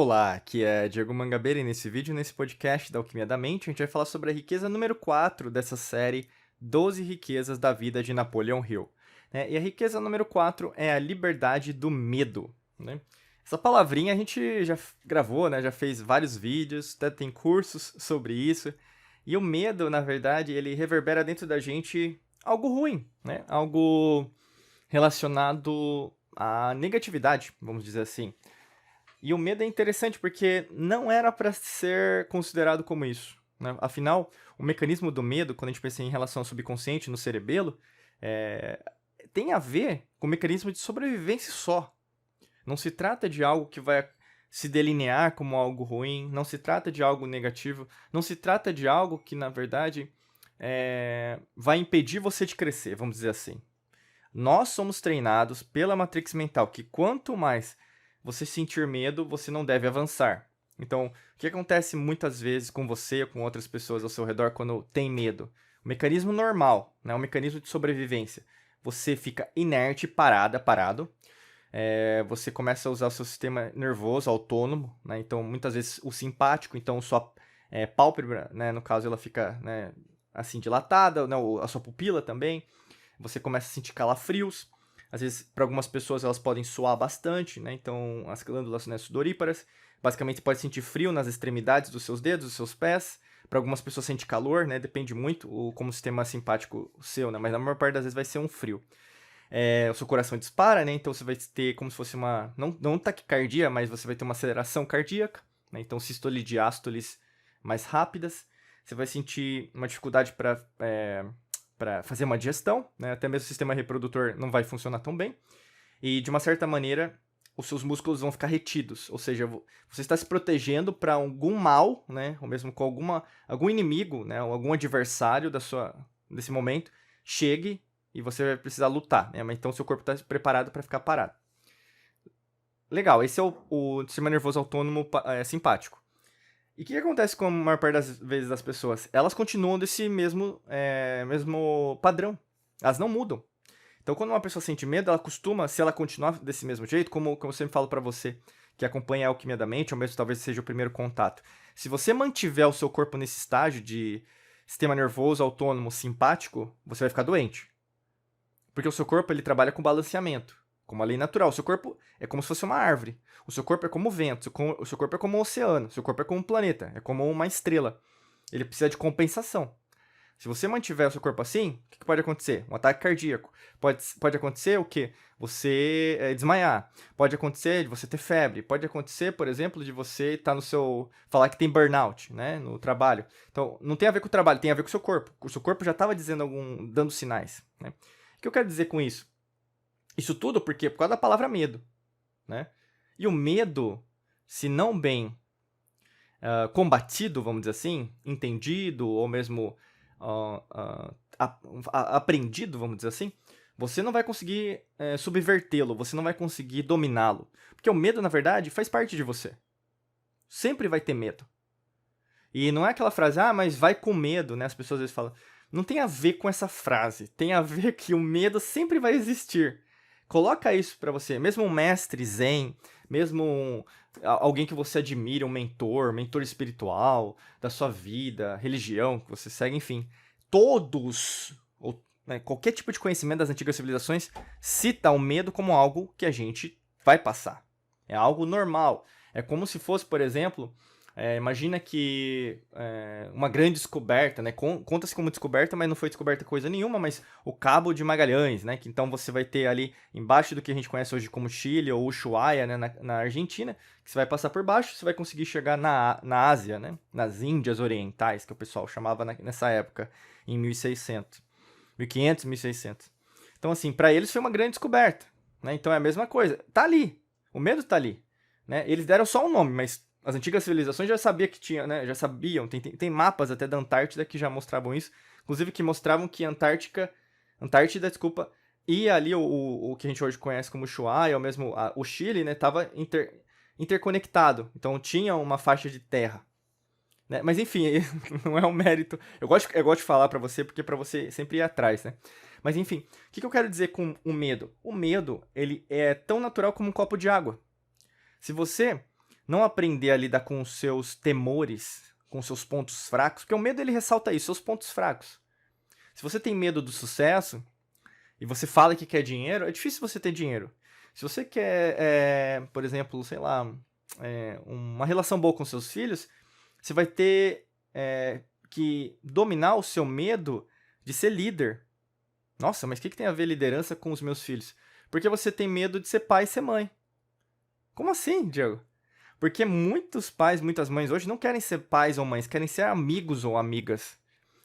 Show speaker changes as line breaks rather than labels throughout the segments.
Olá, aqui é Diego Mangabeira e nesse vídeo, nesse podcast da Alquimia da Mente, a gente vai falar sobre a riqueza número 4 dessa série 12 riquezas da vida de Napoleon Hill. E a riqueza número 4 é a liberdade do medo. Né? Essa palavrinha a gente já gravou, né? Já fez vários vídeos, até tem cursos sobre isso. E o medo, na verdade, ele reverbera dentro da gente algo ruim, né? Algo relacionado à negatividade, vamos dizer assim. E o medo é interessante porque não era para ser considerado como isso. Né? Afinal, o mecanismo do medo, quando a gente pensa em relação ao subconsciente, no cerebelo, tem a ver com o mecanismo de sobrevivência só. Não se trata de algo que vai se delinear como algo ruim, não se trata de algo negativo, não se trata de algo que, na verdade, vai impedir você de crescer, vamos dizer assim. Nós somos treinados pela matrix mental que quanto mais você sentir medo, você não deve avançar. Então, o que acontece muitas vezes com você ou com outras pessoas ao seu redor quando tem medo? O mecanismo normal, né? O mecanismo de sobrevivência. Você fica inerte, parado. Você começa a usar o seu sistema nervoso autônomo, né? Então, muitas vezes o simpático, então sua pálpebra, né? No caso, ela fica, né, assim dilatada, né? A sua pupila também. Você começa a sentir calafrios. Às vezes, para algumas pessoas, elas podem suar bastante, né? Então, as glândulas, né, sudoríparas. Basicamente, você pode sentir frio nas extremidades dos seus dedos, dos seus pés. Para algumas pessoas, sente calor, né? Depende muito como o sistema simpático seu, né? Mas na maior parte das vezes vai ser um frio. O seu coração dispara, né? Então, você vai ter como se fosse uma... Não taquicardia, mas você vai ter uma aceleração cardíaca. Né? Então, sístole e diástoles mais rápidas. Você vai sentir uma dificuldade para fazer uma digestão, né? Até mesmo o sistema reprodutor não vai funcionar tão bem. E, de uma certa maneira, os seus músculos vão ficar retidos. Ou seja, você está se protegendo para algum mal, né? Ou mesmo com algum inimigo, né? Ou algum adversário desse momento, chegue e você vai precisar lutar. Né? Mas então, seu corpo está preparado para ficar parado. Legal, esse é o sistema nervoso autônomo simpático. E o que acontece com a maior parte das vezes das pessoas? Elas continuam desse mesmo padrão. Elas não mudam. Então, quando uma pessoa sente medo, ela costuma, se ela continuar desse mesmo jeito, como eu sempre falo pra você, que acompanha a Alquimia da Mente, ou mesmo talvez seja o primeiro contato. Se você mantiver o seu corpo nesse estágio de sistema nervoso autônomo simpático, você vai ficar doente. Porque o seu corpo ele trabalha com balanceamento, como a lei natural. O seu corpo é como se fosse uma árvore. O seu corpo é como o vento. O seu corpo é como um oceano. O seu corpo é como um planeta. É como uma estrela. Ele precisa de compensação. Se você mantiver o seu corpo assim, o que pode acontecer? Um ataque cardíaco. Pode acontecer o quê? Você desmaiar. Pode acontecer de você ter febre. Pode acontecer, por exemplo, de você estar falar que tem burnout, né? No trabalho. Então, não tem a ver com o trabalho, tem a ver com o seu corpo. O seu corpo já estava dando sinais. Né? O que eu quero dizer com isso? Isso tudo por causa da palavra medo. Né? E o medo, se não bem combatido, vamos dizer assim, entendido, ou mesmo aprendido, vamos dizer assim, você não vai conseguir subvertê-lo, você não vai conseguir dominá-lo. Porque o medo, na verdade, faz parte de você. Sempre vai ter medo. E não é aquela frase, mas vai com medo, né? As pessoas às vezes falam. Não tem a ver com essa frase. Tem a ver que o medo sempre vai existir. Coloca isso pra você. Mesmo um mestre zen, mesmo alguém que você admira, um mentor espiritual da sua vida, religião que você segue, enfim. Todos, né, qualquer tipo de conhecimento das antigas civilizações, cita o medo como algo que a gente vai passar. É algo normal. É como se fosse, por exemplo... imagina que uma grande descoberta, né? Conta-se como descoberta, mas não foi descoberta coisa nenhuma, mas o Cabo de Magalhães, né? Que então você vai ter ali embaixo do que a gente conhece hoje como Chile ou Ushuaia, né? Na Argentina, que você vai passar por baixo, você vai conseguir chegar na Ásia, né? Nas Índias Orientais, que o pessoal chamava nessa época, em 1600, 1500, 1600. Então, assim, para eles foi uma grande descoberta, né? Então é a mesma coisa. Tá ali, o medo tá ali, né? Eles deram só um nome, mas as antigas civilizações já sabiam que tinha, né? Já sabiam. Tem mapas até da Antártida que já mostravam isso. Inclusive que mostravam que a Antártida, desculpa, e ali o que a gente hoje conhece como Ushuaia, ou mesmo o Chile, né? Tava interconectado. Então tinha uma faixa de terra. Né? Mas enfim, não é um mérito. Eu gosto de falar pra você, porque pra você sempre ir atrás, né? Mas enfim, o que eu quero dizer com o medo? O medo, ele é tão natural como um copo de água. Se você não aprender a lidar com os seus temores, com os seus pontos fracos, porque o medo ele ressalta isso, seus pontos fracos. Se você tem medo do sucesso e você fala que quer dinheiro, é difícil você ter dinheiro. Se você quer, por exemplo, sei lá, uma relação boa com seus filhos, você vai ter que dominar o seu medo de ser líder. Nossa, mas o que tem a ver liderança com os meus filhos? Porque você tem medo de ser pai e ser mãe. Como assim, Diego? Porque muitos pais, muitas mães hoje não querem ser pais ou mães, querem ser amigos ou amigas.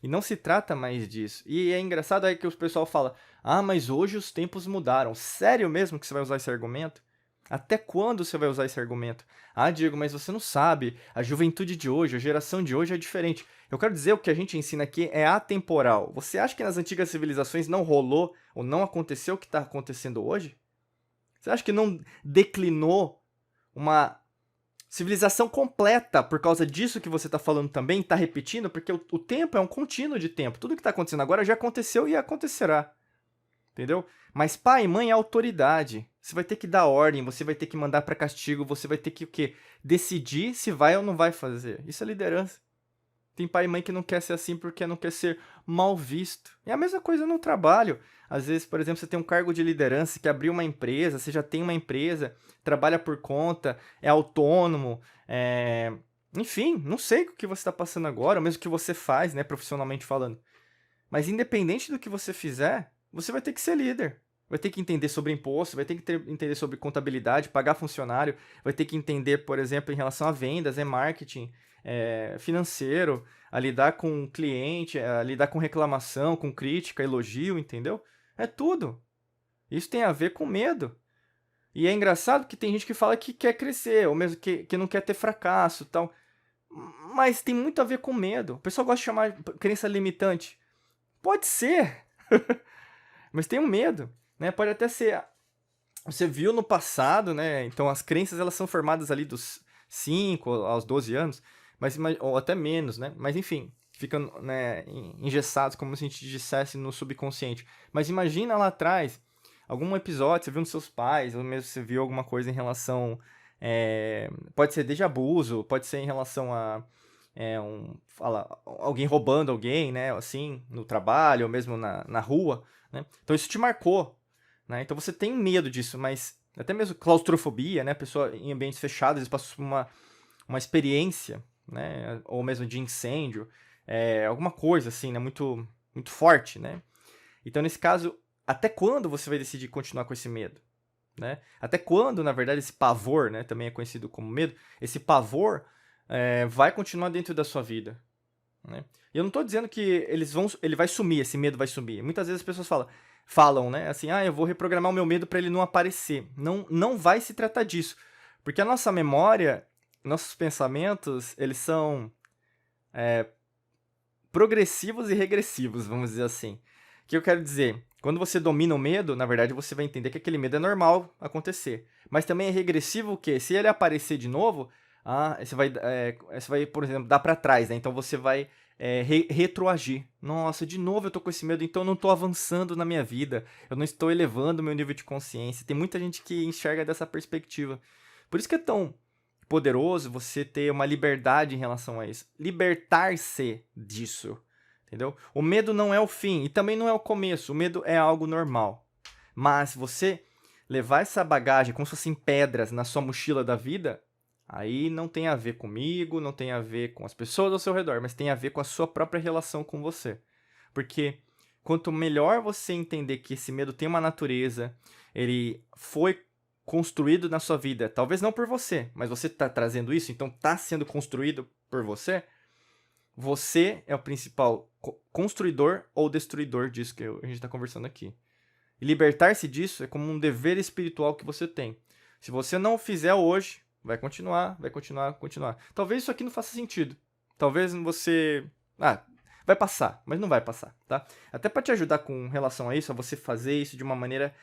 E não se trata mais disso. E é engraçado aí que o pessoal fala: ah, mas hoje os tempos mudaram. Sério mesmo que você vai usar esse argumento? Até quando você vai usar esse argumento? Ah, Diego, mas você não sabe. A juventude de hoje, a geração de hoje é diferente. Eu quero dizer, o que a gente ensina aqui é atemporal. Você acha que nas antigas civilizações não rolou ou não aconteceu o que está acontecendo hoje? Você acha que não declinou uma civilização completa por causa disso que você está falando também, está repetindo? Porque o tempo é um contínuo de tempo. Tudo que está acontecendo agora já aconteceu e acontecerá. Entendeu? Mas pai e mãe é autoridade. Você vai ter que dar ordem, você vai ter que mandar para castigo, você vai ter que o quê? Decidir se vai ou não vai fazer. Isso é liderança. Tem pai e mãe que não quer ser assim porque não quer ser mal visto. É a mesma coisa no trabalho. Às vezes, por exemplo, você tem um cargo de liderança, que abriu uma empresa, você já tem uma empresa, trabalha por conta, é autônomo, enfim, não sei o que você está passando agora, ou mesmo o que você faz, né, profissionalmente falando. Mas independente do que você fizer, você vai ter que ser líder. Vai ter que entender sobre imposto, vai ter que entender sobre contabilidade, pagar funcionário, vai ter que entender, por exemplo, em relação a vendas, marketing, financeiro, a lidar com cliente, a lidar com reclamação, com crítica, elogio, entendeu? É tudo. Isso tem a ver com medo. E é engraçado que tem gente que fala que quer crescer, ou mesmo que não quer ter fracasso e tal. Mas tem muito a ver com medo. O pessoal gosta de chamar de crença limitante. Pode ser, mas tem um medo, né? Pode até ser. Você viu no passado, né? Então as crenças elas são formadas ali dos 5 aos 12 anos, ou até menos, né? Mas enfim, ficam, né, engessados, como se a gente dissesse, no subconsciente. Mas imagina lá atrás, algum episódio, você viu nos seus pais, ou mesmo você viu alguma coisa em relação... pode ser desde abuso, pode ser em relação a alguém roubando alguém, né? Assim, no trabalho, ou mesmo na rua, né? Então isso te marcou, né? Então você tem medo disso, mas até mesmo claustrofobia, né? A pessoa em ambientes fechados, eles passam por uma experiência, né? Ou mesmo de incêndio, alguma coisa assim, né? Muito, muito forte, né? Então nesse caso, até quando você vai decidir continuar com esse medo? Né? Até quando, na verdade, esse pavor, né, também é conhecido como medo, esse pavor vai continuar dentro da sua vida, né? E eu não estou dizendo que ele vai sumir, esse medo vai sumir. Muitas vezes as pessoas falam, né, assim, eu vou reprogramar o meu medo para ele não aparecer. Não vai se tratar disso, porque a nossa memória, nossos pensamentos, eles são progressivos e regressivos, vamos dizer assim. O que eu quero dizer? Quando você domina o medo, na verdade, você vai entender que aquele medo é normal acontecer. Mas também é regressivo o quê? Se ele aparecer de novo, você vai, por exemplo, dar para trás, né? Então você vai retroagir. Nossa, de novo eu tô com esse medo, então eu não tô avançando na minha vida. Eu não estou elevando o meu nível de consciência. Tem muita gente que enxerga dessa perspectiva. Por isso que é tão poderoso você ter uma liberdade em relação a isso. Libertar-se disso. Entendeu? O medo não é o fim e também não é o começo. O medo é algo normal. Mas se você levar essa bagagem como se fossem pedras na sua mochila da vida, aí não tem a ver comigo, não tem a ver com as pessoas ao seu redor, mas tem a ver com a sua própria relação com você. Porque quanto melhor você entender que esse medo tem uma natureza, ele foi construído na sua vida, talvez não por você, mas você está trazendo isso, então está sendo construído por você. Você é o principal construidor ou destruidor disso que a gente está conversando aqui. E libertar-se disso é como um dever espiritual que você tem. Se você não o fizer hoje, vai continuar. Talvez isso aqui não faça sentido. Talvez você... vai passar, mas não vai passar, tá? Até para te ajudar com relação a isso, a você fazer isso de uma maneira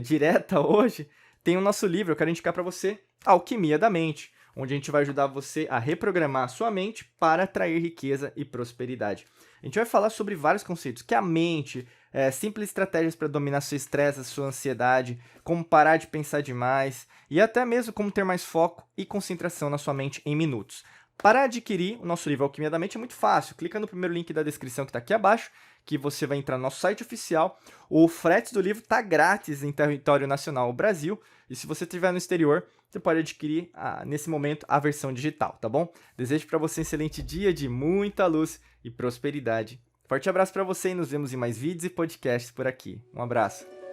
direta hoje, tem o nosso livro, eu quero indicar para você, Alquimia da Mente, onde a gente vai ajudar você a reprogramar a sua mente para atrair riqueza e prosperidade. A gente vai falar sobre vários conceitos, que a mente simples estratégias para dominar seu estresse, a sua ansiedade, como parar de pensar demais e até mesmo como ter mais foco e concentração na sua mente em minutos. Para adquirir o nosso livro Alquimia da Mente é muito fácil. Clica no primeiro link da descrição que está aqui abaixo, que você vai entrar no nosso site oficial. O frete do livro está grátis em território nacional, o Brasil. E se você estiver no exterior, você pode adquirir, nesse momento, a versão digital, tá bom? Desejo para você um excelente dia de muita luz e prosperidade. Forte abraço para você e nos vemos em mais vídeos e podcasts por aqui. Um abraço.